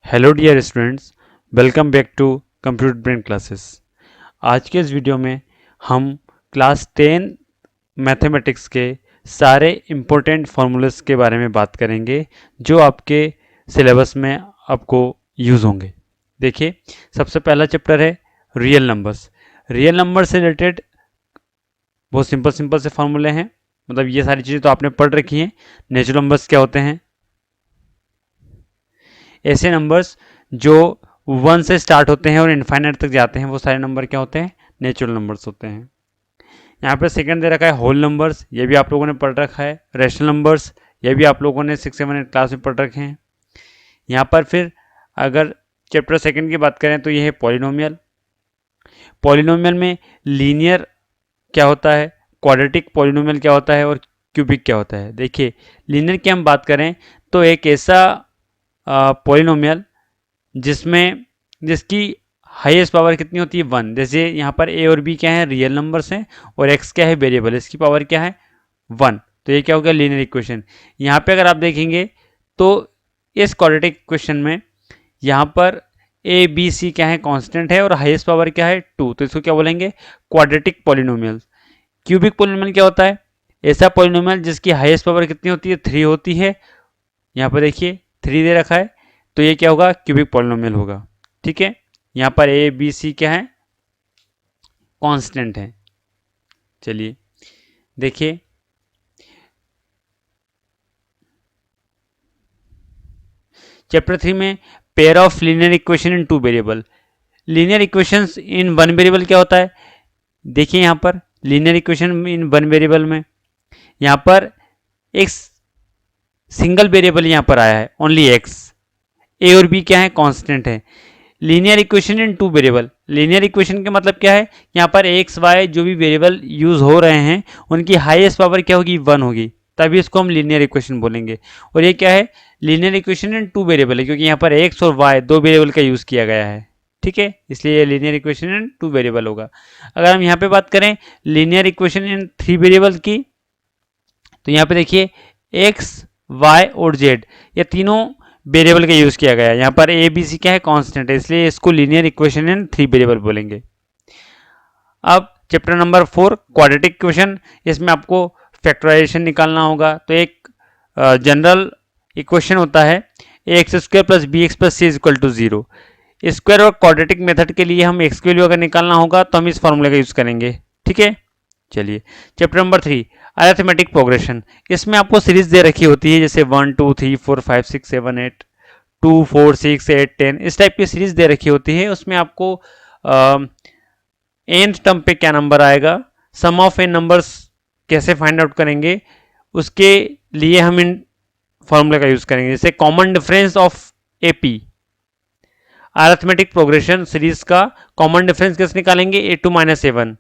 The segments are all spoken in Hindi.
Hello dear students, welcome back to computer brain classes. आज के इस वीडियो में हम क्लास 10 मैथमेटिक्स के सारे इम्पोर्टेंट फार्मूलास के बारे में बात करेंगे जो आपके सिलेबस में आपको यूज़ होंगे। देखिए, सबसे पहला चैप्टर है रियल नंबर्स। रियल नंबर से रिलेटेड बहुत सिंपल से फार्मूले हैं, मतलब ये सारी चीज़ें तो आपने पढ़ रखी हैं। नेचुरल नंबर्स क्या होते हैं? ऐसे नंबर्स जो 1 से स्टार्ट होते हैं और इनफाइनाइट तक जाते हैं, वो सारे नंबर क्या होते हैं? नेचुरल नंबर्स होते हैं। यहाँ पे सेकंड दे रखा है होल नंबर्स, ये भी आप लोगों ने पढ़ रखा है। रेशनल नंबर्स, ये भी आप लोगों ने 6, 7, 8 क्लास में पढ़ रखे हैं। यहाँ पर फिर अगर चैप्टर सेकंड की बात करें तो ये है पॉलिनोमियल। पॉलिनोमियल में लीनियर क्या होता है, क्वाड्रेटिक पॉलिनोमियल क्या होता है और क्यूबिक क्या होता है। देखिए, लीनियर की हम बात करें तो एक ऐसा पॉलिनोमियल जिसकी हाईएस्ट पावर कितनी होती है? 1। जैसे यहाँ पर ए और बी क्या है? रियल नंबर्स हैं और एक्स क्या है? वेरिएबल। इसकी पावर क्या है? 1। तो ये क्या हो गया? Linear equation. यहाँ पे अगर आप देखेंगे तो इस क्वाड्रेटिक इक्वेशन में यहाँ पर ए बी सी क्या है? कांस्टेंट है और हाईएस्ट पावर क्या है? 2। तो इसको क्या बोलेंगे? Quadratic polynomial. क्यूबिक पॉलिनोमियल क्या होता है? ऐसा पॉलिनोमियल जिसकी हाईएस्ट पावर कितनी होती है? 3 होती है। यहाँ पर देखिए 3 दे रखा है, तो ये क्या होगा? क्यूबिक पॉलिनोमियल होगा। ठीक है, यहाँ पर ए बी सी क्या है? कांस्टेंट है। चलिए देखिए, चैप्टर 3 में pair of linear equation in 2 variable. Linear equations in 1 variable क्या होता है? देखिए यहाँ पर लीनियर इक्वेशन इन 1 वेरिएबल में यहाँ पर एक सिंगल वेरिएबल यहाँ पर आया है, ओनली एक्स। ए और बी क्या है? कांस्टेंट है। Linear equation in 2 variable. Linear equation का मतलब क्या है? यहाँ पर एक्स वाई जो भी वेरिएबल यूज हो रहे हैं उनकी हाईएस्ट पावर क्या होगी? 1 होगी, तभी इसको हम लीनियर इक्वेशन बोलेंगे। और ये क्या है? लीनियर इक्वेशन इन 2 वेरिएबल है, क्योंकि यहाँ पर एक्स और वाई 2 वेरिएबल का यूज किया गया है। ठीक है, इसलिए ये लीनियर इक्वेशन इन 2 वेरिएबल होगा। अगर हम यहाँ पे बात करें लीनियर इक्वेशन इन 3 वेरिएबल की, तो यहाँ पे देखिए एक्स वाई और जेड ये तीनों वेरिएबल का यूज किया गया है। यहाँ पर ए बी सी क्या है? कांस्टेंट है, इसलिए इसको लीनियर इक्वेशन इन 3 वेरिएबल बोलेंगे। अब चैप्टर नंबर 4 क्वाड्रेटिक इक्वेशन। इसमें आपको फैक्टराइजेशन निकालना होगा। तो एक जनरल इक्वेशन होता है A X square plus B X plus C is equal to 0। Square और क्वाड्रेटिक मेथड के लिए हम एक्स की वैल्यू अगर निकालना होगा तो हम इस फॉर्मूले का यूज करेंगे। ठीक है, चलिए चैप्टर नंबर 3 अरिथमेटिक प्रोग्रेशन। इसमें आपको सीरीज दे रखी होती है, जैसे 1 2 3 4 5 6 7 8 2 4 6 8 10 इस टाइप की सीरीज दे रखी होती है। उसमें आपको nth टर्म पे क्या नंबर आएगा, सम ऑफ एन नंबर्स कैसे फाइंड आउट करेंगे, उसके लिए हम इन फॉर्मूले का यूज करेंगे। जैसे common difference of AP, arithmetic progression series का कॉमन डिफरेंस कैसे निकालेंगे? a2 minus a1।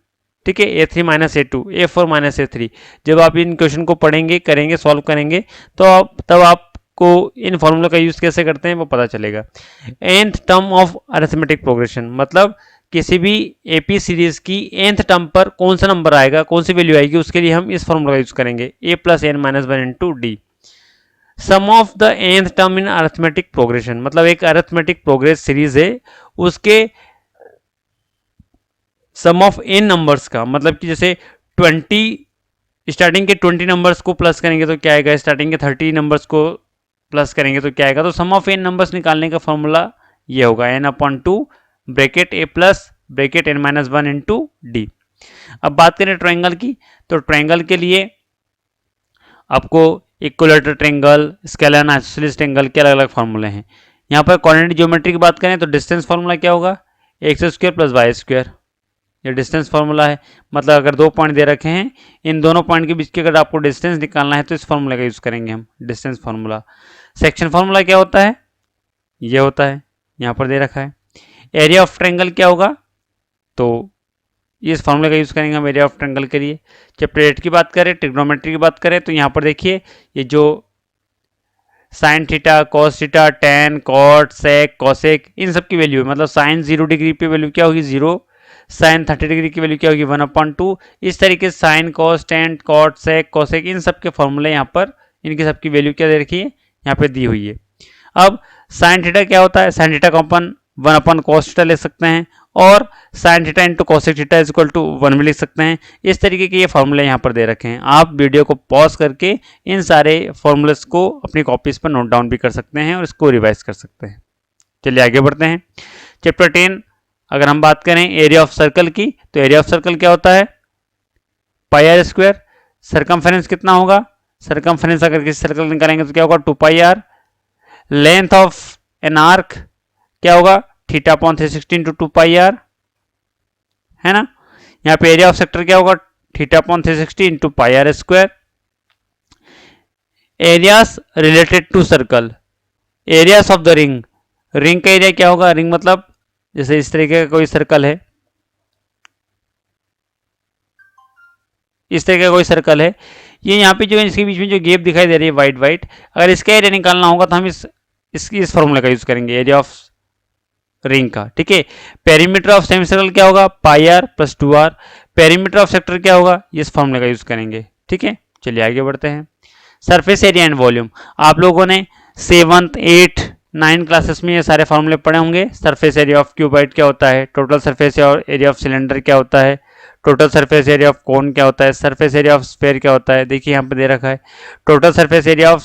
ठीक है, a3 minus a2, a4 minus a3। जब आप इन क्वेश्चन को पढ़ेंगे, करेंगे, सॉल्व करेंगे, तो तब आपको इन फॉर्मूला का यूज कैसे करते हैं वो पता चलेगा। nth term of arithmetic progression मतलब किसी भी एपी सीरीज की nth टर्म पर कौन सा नंबर आएगा, कौन सी वैल्यू आएगी, उसके लिए हम इस फॉर्मूला का यूज करेंगे, a plus N minus 1 into D. Sum of the nth term in arithmetic progression मतलब एक अरिथमेटिक प्रोग्रेस सीरीज है, उसके सम ऑफ एन नंबर्स का मतलब कि जैसे 20 स्टार्टिंग के 20 नंबर्स को प्लस करेंगे तो क्या आएगा, स्टार्टिंग के 30 नंबर्स को प्लस करेंगे तो क्या आएगा। तो सम ऑफ एन नंबर्स निकालने का फॉर्मूला ये होगा n/2 bracket a plus bracket n minus 1 into D. अब बात करें ट्रायंगल की, तो ट्रायंगल के लिए आपको equilateral triangle, scalar isosceles triangle के अलग अलग फॉर्मूले हैं। यहाँ पर कोऑर्डिनेट ज्योमेट्री की बात करें तो डिस्टेंस फार्मूला क्या होगा? X square plus Y square, ये डिस्टेंस फार्मूला है। मतलब अगर 2 पॉइंट दे रखे हैं, इन दोनों पॉइंट के बीच की अगर आपको डिस्टेंस निकालना है तो इस फार्मूला का यूज करेंगे हम, डिस्टेंस फार्मूला। सेक्शन फार्मूला क्या होता है? ये होता है, यहाँ पर दे रखा है। एरिया ऑफ ट्रायंगल क्या होगा? तो इस फार्मूले का यूज करेंगे हम एरिया ऑफ ट्रायंगल के लिए। चैप्टर 8 की बात करें, ट्रिग्नोमेट्री की बात करें, तो यहाँ पर देखिए ये जो sine theta, cos theta, tan, cot, sec, cosec, इन सब की वैल्यू है। मतलब साइन 0 डिग्री पे वैल्यू क्या होगी? 0। साइन 30 डिग्री की वैल्यू क्या होगी? 1/2। इस तरीके से sign, cos, ten, cot, sec, cosec इन सब के फॉर्मूले यहाँ पर, इनकी सबकी वैल्यू क्या दे रखी है? यहाँ पे दी हुई है। अब साइन थीटा क्या होता है, साइन थीटा को अपन 1/cos थीटा लिख सकते हैं और sine theta into cosec theta is equal to 1 भी लिख सकते हैं। इस तरीके के ये फॉर्मूले यहाँ पर दे रखे हैं। आप वीडियो को पॉज करके इन सारे फॉर्मूलेस को अपनी कॉपीज पर नोट डाउन भी कर सकते हैं और इसको रिवाइज कर सकते हैं। चलिए आगे बढ़ते हैं। चैप्टर 10 अगर हम बात करें एरिया ऑफ सर्कल की, तो एरिया ऑफ सर्कल क्या होता है, पाई आर स्क्वायर। सरकमफेरेंस कितना होगा, सरकमफेरेंस अगर किसी सर्कल निकालेंगे तो क्या होगा 2 pi R. Length of an arc क्या होगा, theta upon 360 into 2 pi R, है ना। यहाँ पे एरिया ऑफ सेक्टर क्या होगा, theta upon 360 into pi R square. Areas related to circle, areas of the ring, ring का एरिया क्या होगा, रिंग मतलब जैसे इस तरीके का कोई सर्कल है, इस तरीके का कोई सर्कल है, ये यहाँ पे जो है इसके बीच में जो गैप दिखाई दे रही है वाइट वाइट, अगर इसका एरिया निकालना होगा तो हम इस फॉर्मूले का यूज करेंगे एरिया ऑफ रिंग का, ठीक है। पेरीमीटर ऑफ सेमी सर्कल क्या होगा, pi R plus 2r। Perimeter of sector क्या होगा, इस फॉर्मूले का यूज करेंगे, ठीक है। चलिए आगे बढ़ते हैं। सरफेस एरिया एंड वॉल्यूम, आप लोगों ने 7th 8th 9 क्लासेस में ये सारे फॉर्मूले पढ़े होंगे। सरफेस एरिया ऑफ क्यूबाइड क्या होता है, total surface area of cylinder क्या होता है, total surface area of cone क्या होता है, सरफेस एरिया ऑफ स्फीयर क्या होता है, देखिए यहाँ पे दे रखा है। Total surface area of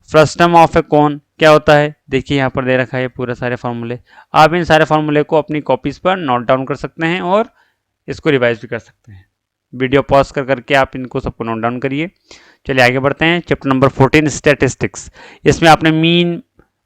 frustum of a cone क्या होता है, देखिए यहाँ पर दे रखा है पूरे सारे फॉर्मूले। आप इन सारे फॉर्मूले को अपनी कॉपीज पर नोट डाउन कर सकते हैं और इसको रिवाइज भी कर सकते हैं। वीडियो पॉज कर करके आप इनको सबको नोट डाउन करिए। चलिए आगे बढ़ते हैं। चैप्टर नंबर 14 स्टैटिस्टिक्स, इसमें आपने मीन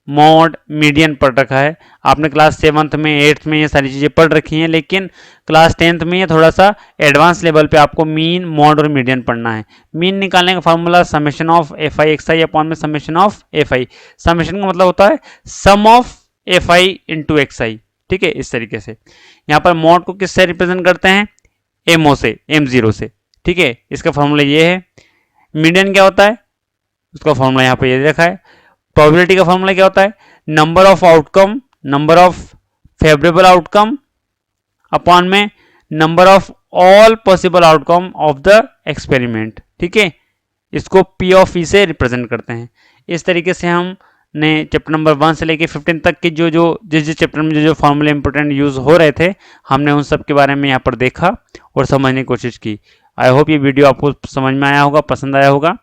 मॉड मीडियन पढ़ रखा है। आपने क्लास 7th में 8th में ये सारी चीज़ें पढ़ रखी हैं, लेकिन क्लास 10th में ये थोड़ा सा एडवांस लेवल पे आपको मीन मॉड और मीडियन पढ़ना है। मीन निकालने का formula summation of F I X I upon में summation of F I. Summation का मतलब होता है sum of F I into X I, ठीक है। इस तरीके से यहाँ पर मॉड को किससे रिप्रेजेंट करते हैं, एमओ से, M0 से, ठीक है। इसका फॉर्मूला ये है। मीडियन क्या होता है, उसका फॉर्मूला यहाँ पे ये रखा है। प्रोबेबिलिटी का फॉर्मूला क्या होता है, number of outcome, number of favourable outcome upon में number of all possible outcome of the experiment, ठीक है। इसको P ऑफ E से रिप्रेजेंट करते हैं। इस तरीके से हमने चैप्टर नंबर 1 से लेके 15 तक के जिस चैप्टर में जो फॉर्मूले इंपोर्टेंट यूज हो रहे थे, हमने उन सब के बारे में यहाँ पर देखा और समझने की कोशिश की। आई होप ये वीडियो आपको समझ में आया होगा, पसंद आया होगा।